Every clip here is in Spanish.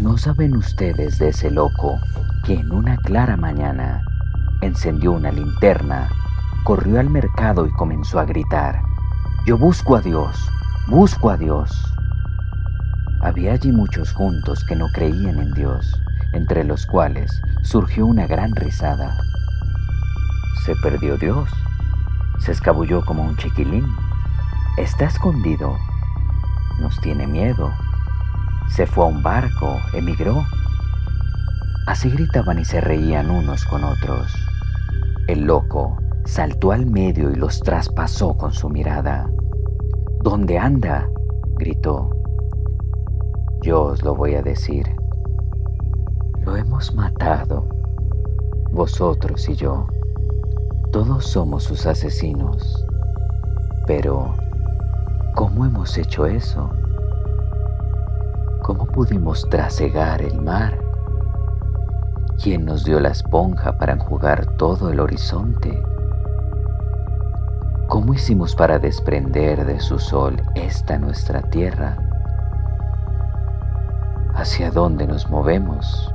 No saben ustedes de ese loco que en una clara mañana encendió una linterna, corrió al mercado y comenzó a gritar: «Yo busco a Dios, busco a Dios». Había allí muchos juntos que no creían en Dios, entre los cuales surgió una gran risada. Se perdió Dios, se escabulló como un chiquilín, está escondido, nos tiene miedo, se fue a un barco, emigró. Así gritaban y se reían unos con otros. El loco saltó al medio y los traspasó con su mirada. «¿Dónde anda?», gritó. «Yo os lo voy a decir. Lo hemos matado, vosotros y yo. Todos somos sus asesinos. Pero, ¿cómo hemos hecho eso? ¿Cómo pudimos trasegar el mar? ¿Quién nos dio la esponja para enjugar todo el horizonte? ¿Cómo hicimos para desprender de su sol esta nuestra tierra? ¿Hacia dónde nos movemos?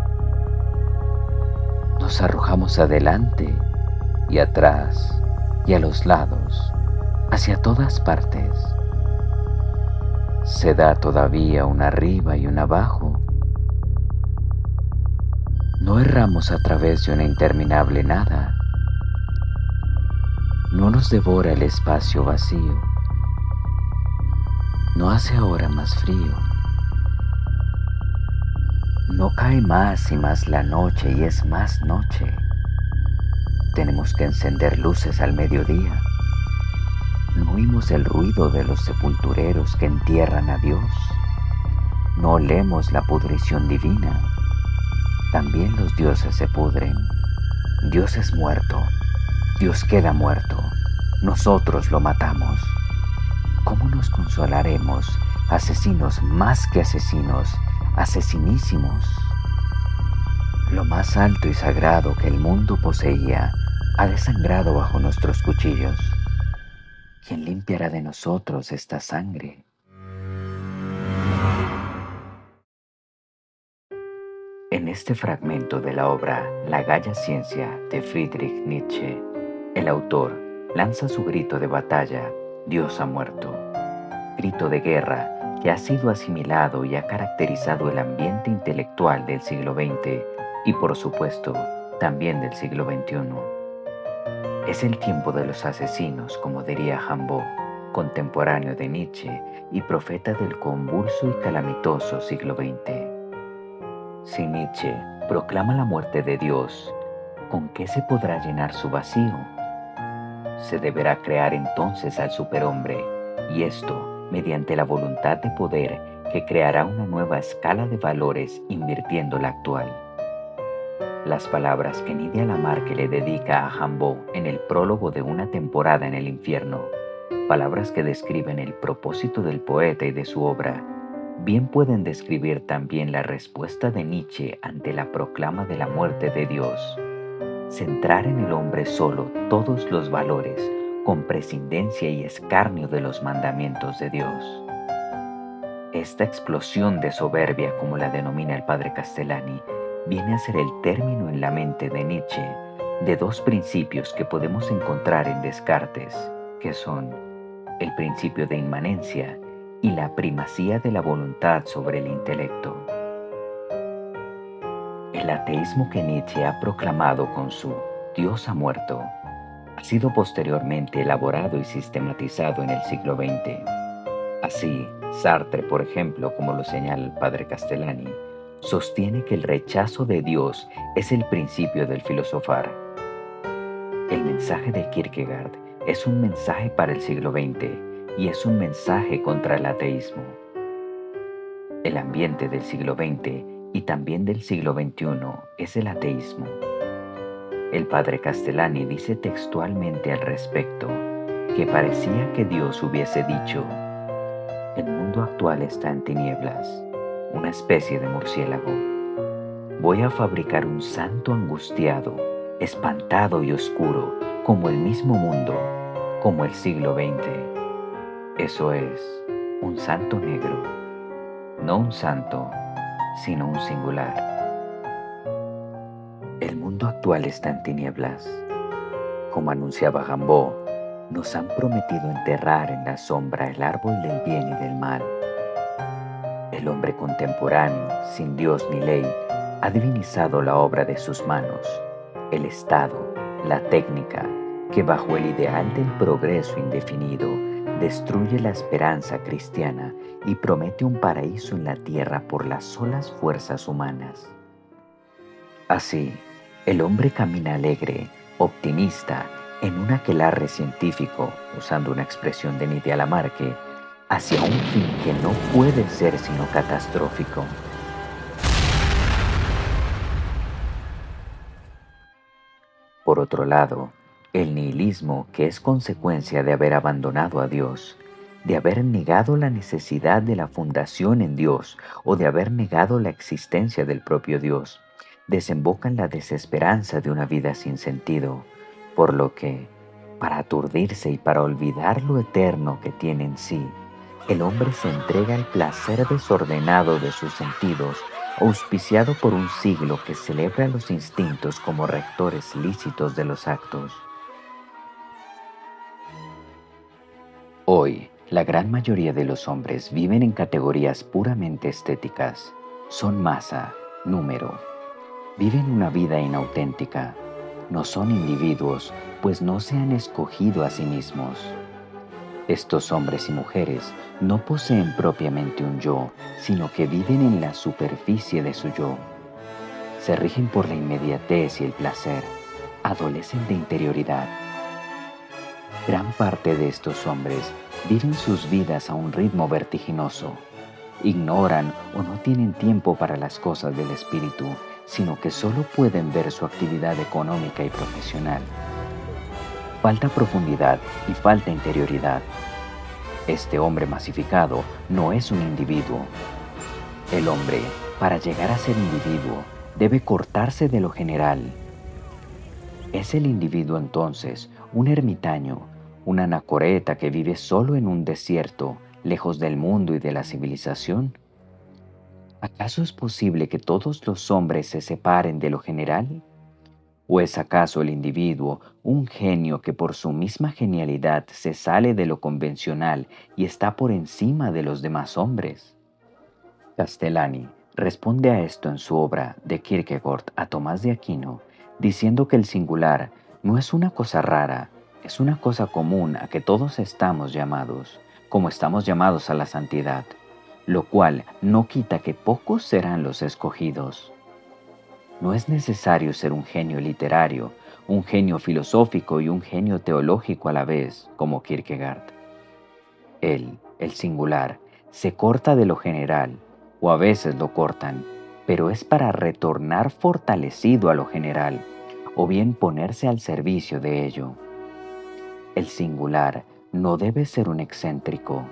Nos arrojamos adelante y atrás y a los lados, hacia todas partes. ¿Se da todavía un arriba y un abajo? No erramos a través de una interminable nada. No nos devora el espacio vacío. No hace ahora más frío. No cae más y más la noche y es más noche. Tenemos que encender luces al mediodía. No oímos el ruido de los sepultureros que entierran a Dios. No olemos la pudrición divina. También los dioses se pudren. Dios es muerto. Dios queda muerto. Nosotros lo matamos. ¿Cómo nos consolaremos, asesinos más que asesinos, asesinísimos? Lo más alto y sagrado que el mundo poseía ha desangrado bajo nuestros cuchillos. ¿Quién limpiará de nosotros esta sangre? En este fragmento de la obra La Gaya Ciencia de Friedrich Nietzsche, el autor lanza su grito de batalla: «Dios ha muerto», grito de guerra que ha sido asimilado y ha caracterizado el ambiente intelectual del siglo XX y, por supuesto, también del siglo XXI. Es el tiempo de los asesinos, como diría Rimbaud, contemporáneo de Nietzsche y profeta del convulso y calamitoso siglo XX. Si Nietzsche proclama la muerte de Dios, ¿con qué se podrá llenar su vacío? Se deberá crear entonces al superhombre, y esto mediante la voluntad de poder que creará una nueva escala de valores invirtiendo la actual. Las palabras que Nydia Lamarque le dedica a Rimbaud en el prólogo de Una temporada en el infierno, palabras que describen el propósito del poeta y de su obra, bien pueden describir también la respuesta de Nietzsche ante la proclama de la muerte de Dios: centrar en el hombre solo todos los valores, con prescindencia y escarnio de los mandamientos de Dios. Esta explosión de soberbia, como la denomina el padre Castellani, viene a ser el término en la mente de Nietzsche de dos principios que podemos encontrar en Descartes, que son el principio de inmanencia y la primacía de la voluntad sobre el intelecto. El ateísmo que Nietzsche ha proclamado con su «Dios ha muerto» ha sido posteriormente elaborado y sistematizado en el siglo XX. Así, Sartre, por ejemplo, como lo señala el padre Castellani, sostiene que el rechazo de Dios es el principio del filosofar. El mensaje de Kierkegaard es un mensaje para el siglo XX y es un mensaje contra el ateísmo. El ambiente del siglo XX y también del siglo XXI es el ateísmo. El padre Castellani dice textualmente al respecto que parecía que Dios hubiese dicho: «El mundo actual está en tinieblas, una especie de murciélago. Voy a fabricar un santo angustiado, espantado y oscuro, como el mismo mundo, como el siglo XX. Eso es, un santo negro, no un santo, sino un singular. El mundo actual está en tinieblas. Como anunciaba Gambo, nos han prometido enterrar en la sombra el árbol del bien y del mal. El hombre contemporáneo, sin Dios ni ley, ha divinizado la obra de sus manos, el Estado, la técnica, que bajo el ideal del progreso indefinido destruye la esperanza cristiana y promete un paraíso en la tierra por las solas fuerzas humanas. Así, el hombre camina alegre, optimista, en un aquelarre científico, usando una expresión de Nydia Lamarque, hacia un fin que no puede ser sino catastrófico. Por otro lado, el nihilismo, que es consecuencia de haber abandonado a Dios, de haber negado la necesidad de la fundación en Dios o de haber negado la existencia del propio Dios, desemboca en la desesperanza de una vida sin sentido, por lo que, para aturdirse y para olvidar lo eterno que tiene en sí, el hombre se entrega al placer desordenado de sus sentidos, auspiciado por un siglo que celebra los instintos como rectores lícitos de los actos. Hoy, la gran mayoría de los hombres viven en categorías puramente estéticas. Son masa, número. Viven una vida inauténtica. No son individuos, pues no se han escogido a sí mismos. Estos hombres y mujeres no poseen propiamente un yo, sino que viven en la superficie de su yo. Se rigen por la inmediatez y el placer, adolecen de interioridad. Gran parte de estos hombres viven sus vidas a un ritmo vertiginoso. Ignoran o no tienen tiempo para las cosas del espíritu, sino que solo pueden ver su actividad económica y profesional. Falta profundidad y falta interioridad. Este hombre masificado no es un individuo. El hombre, para llegar a ser individuo, debe cortarse de lo general. ¿Es el individuo entonces un ermitaño, un anacoreta que vive solo en un desierto, lejos del mundo y de la civilización? ¿Acaso es posible que todos los hombres se separen de lo general? ¿O es acaso el individuo un genio que por su misma genialidad se sale de lo convencional y está por encima de los demás hombres? Castellani responde a esto en su obra de Kierkegaard a Tomás de Aquino, diciendo que el singular no es una cosa rara, es una cosa común a que todos estamos llamados, como estamos llamados a la santidad, lo cual no quita que pocos serán los escogidos. No es necesario ser un genio literario, un genio filosófico y un genio teológico a la vez, como Kierkegaard. Él, el singular, se corta de lo general, o a veces lo cortan, pero es para retornar fortalecido a lo general, o bien ponerse al servicio de ello. El singular no debe ser un excéntrico.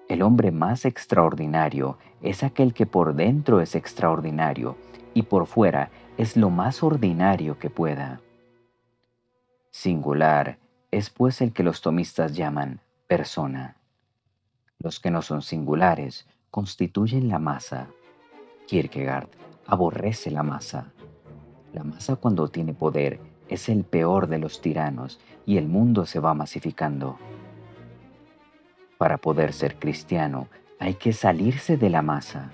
El hombre más extraordinario es aquel que por dentro es extraordinario y por fuera es lo más ordinario que pueda. Singular es pues el que los tomistas llaman persona. Los que no son singulares constituyen la masa. Kierkegaard aborrece la masa. La masa cuando tiene poder es el peor de los tiranos y el mundo se va masificando. Para poder ser cristiano hay que salirse de la masa.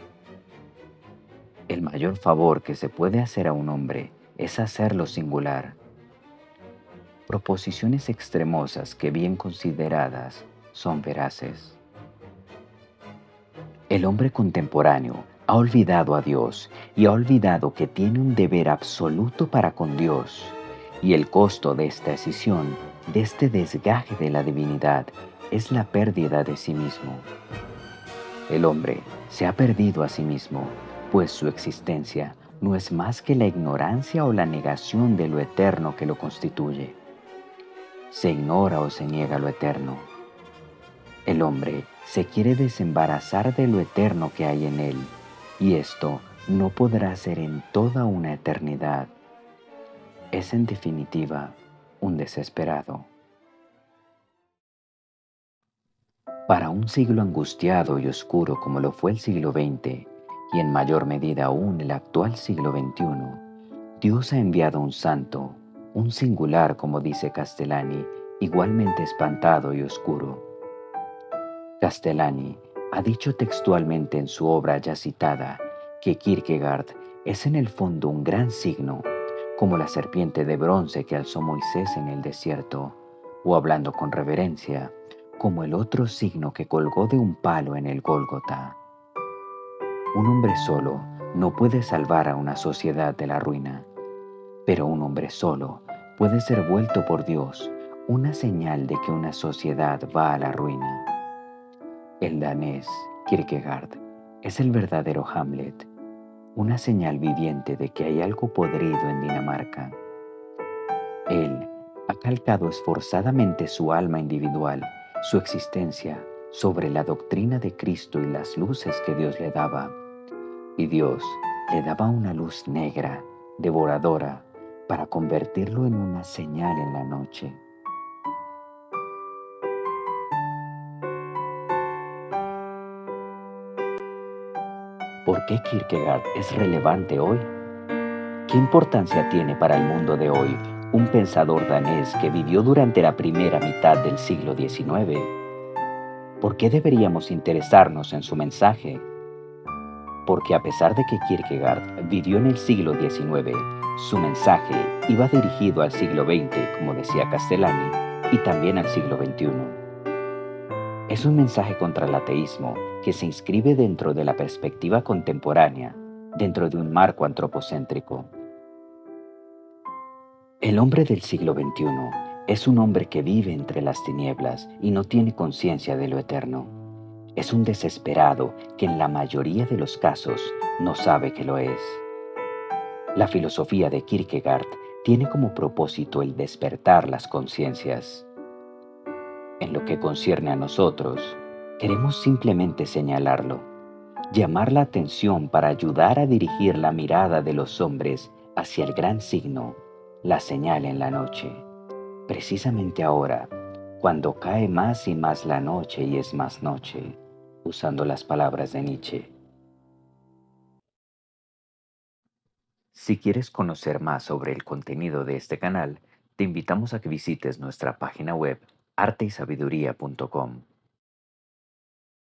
El mayor favor que se puede hacer a un hombre es hacerlo singular. Proposiciones extremosas que bien consideradas son veraces. El hombre contemporáneo ha olvidado a Dios y ha olvidado que tiene un deber absoluto para con Dios, y el costo de esta escisión, de este desgaje de la divinidad, es la pérdida de sí mismo. El hombre se ha perdido a sí mismo, pues su existencia no es más que la ignorancia o la negación de lo eterno que lo constituye. Se ignora o se niega lo eterno. El hombre se quiere desembarazar de lo eterno que hay en él, y esto no podrá ser en toda una eternidad. Es en definitiva un desesperado. Para un siglo angustiado y oscuro como lo fue el siglo XX, y en mayor medida aún el actual siglo XXI, Dios ha enviado un santo, un singular, como dice Castellani, igualmente espantado y oscuro. Castellani ha dicho textualmente en su obra ya citada que Kierkegaard es en el fondo un gran signo, como la serpiente de bronce que alzó Moisés en el desierto, o hablando con reverencia, como el otro signo que colgó de un palo en el Gólgota. Un hombre solo no puede salvar a una sociedad de la ruina, pero un hombre solo puede ser vuelto por Dios una señal de que una sociedad va a la ruina. El danés Kierkegaard es el verdadero Hamlet, una señal viviente de que hay algo podrido en Dinamarca. Él ha calcado esforzadamente su alma individual, su existencia, sobre la doctrina de Cristo y las luces que Dios le daba. Y Dios le daba una luz negra, devoradora, para convertirlo en una señal en la noche. ¿Por qué Kierkegaard es relevante hoy? ¿Qué importancia tiene para el mundo de hoy un pensador danés que vivió durante la primera mitad del siglo XIX? ¿Por qué deberíamos interesarnos en su mensaje? Porque a pesar de que Kierkegaard vivió en el siglo XIX, su mensaje iba dirigido al siglo XX, como decía Castellani, y también al siglo XXI. Es un mensaje contra el ateísmo que se inscribe dentro de la perspectiva contemporánea, dentro de un marco antropocéntrico. El hombre del siglo XXI es un hombre que vive entre las tinieblas y no tiene conciencia de lo eterno. Es un desesperado que en la mayoría de los casos no sabe que lo es. La filosofía de Kierkegaard tiene como propósito el despertar las conciencias. En lo que concierne a nosotros, queremos simplemente señalarlo, llamar la atención para ayudar a dirigir la mirada de los hombres hacia el gran signo, la señal en la noche. Precisamente ahora, cuando cae más y más la noche y es más noche, usando las palabras de Nietzsche. Si quieres conocer más sobre el contenido de este canal, te invitamos a que visites nuestra página web arteysabiduría.com.